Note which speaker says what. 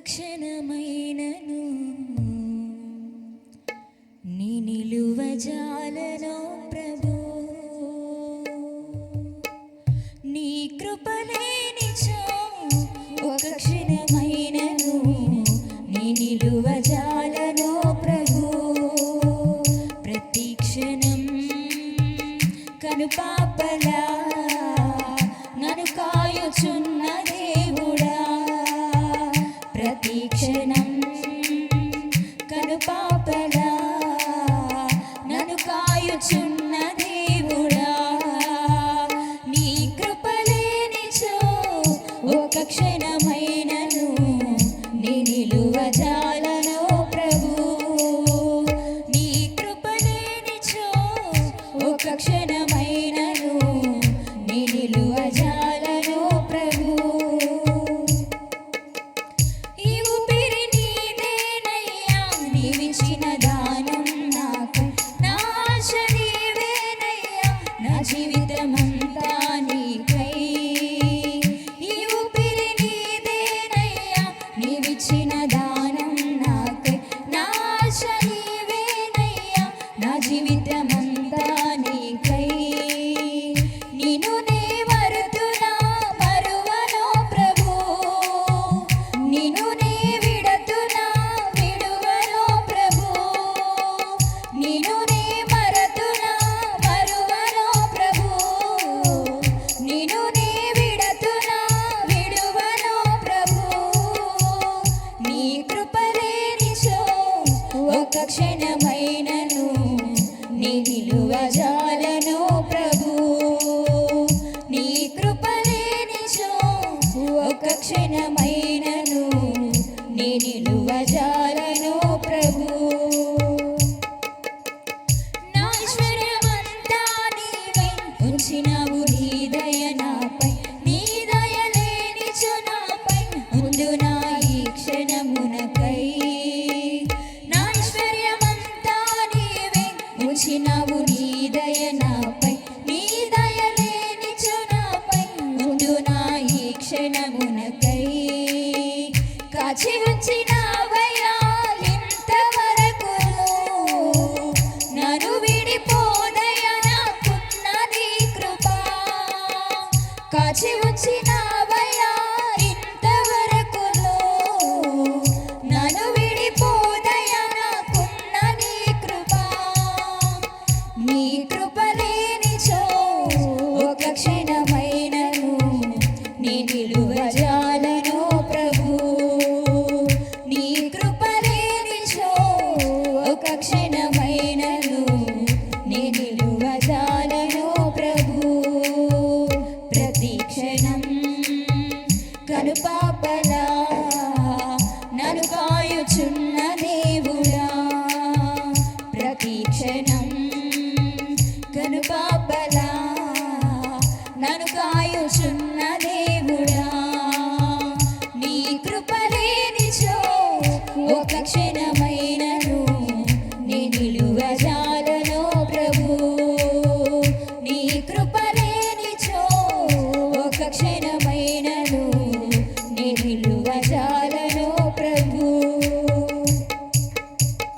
Speaker 1: క్షణమైనను నీ నిలువజాలను ప్రభు, నీ కృపలేనిచో ఒక క్షణమైనను నీ నిలువజాలను ప్రభు. ప్రతి క్షణం కనుపాపలా నన్ను కాయుచున్న దేవుడా, ప్రతి క్షణం కనుపాపలా నన్ను కాయుచున్న దేవుడా. నీ కృపలేనిచో ఒక క్షణమైనను నీ నిలువజాలను ప్రభు, నీ కృపలేనిచో ఒక క్షణమైనను నీ నిలువజాలను ప్రభు. ఈ ఊపిరి నీదేనయ్యా, నీవిచ్చిన దానం నాకై, నా ఆశ నీవేనయ్యా, నా జీవితమంతా నీకై. ఈ ఊపిరి నీదేనయ్యా, నీవిచ్చిన దానం నాకై, నా ఆశ నీవేనయ్యా, నా జీవితమంతా నీకై. నిన్ను నే మరుతునా మరువను ప్రభు, నిన్ను నే విడతునా విడువను ప్రభు, నిన్ను నే మరుతునా మరువను ప్రభు, నిన్ను నే విడతునా విడువను ప్రభు. నీ కృపలేనిచో ఒక క్షణమైనను నీ నిలువజాలను ప్రభు, నీ కృపలేనిచో ఒక క్షణమైనను నీ నిలువజాలను ప్రభు. నా ఐశ్వర్యమంతా నీవై ఉంచినావు, నీ దయ నాపై, నీ దయ లేనిచో నాపై ఉందునా ఈ క్షణమునకై. నా ఐశ్వర్యమంతా నీవై ఉంచినావు, నీ దయ నాపై, నీ దయ లేనిచో నాపై ఉందునా ఈ క్షణమునకై. కాచి ఉంచినావయ్యా ఇంతవరకును, నన్ను విడిపోదయ్యా నాకున్నది కృప. కాచి ఉంచినా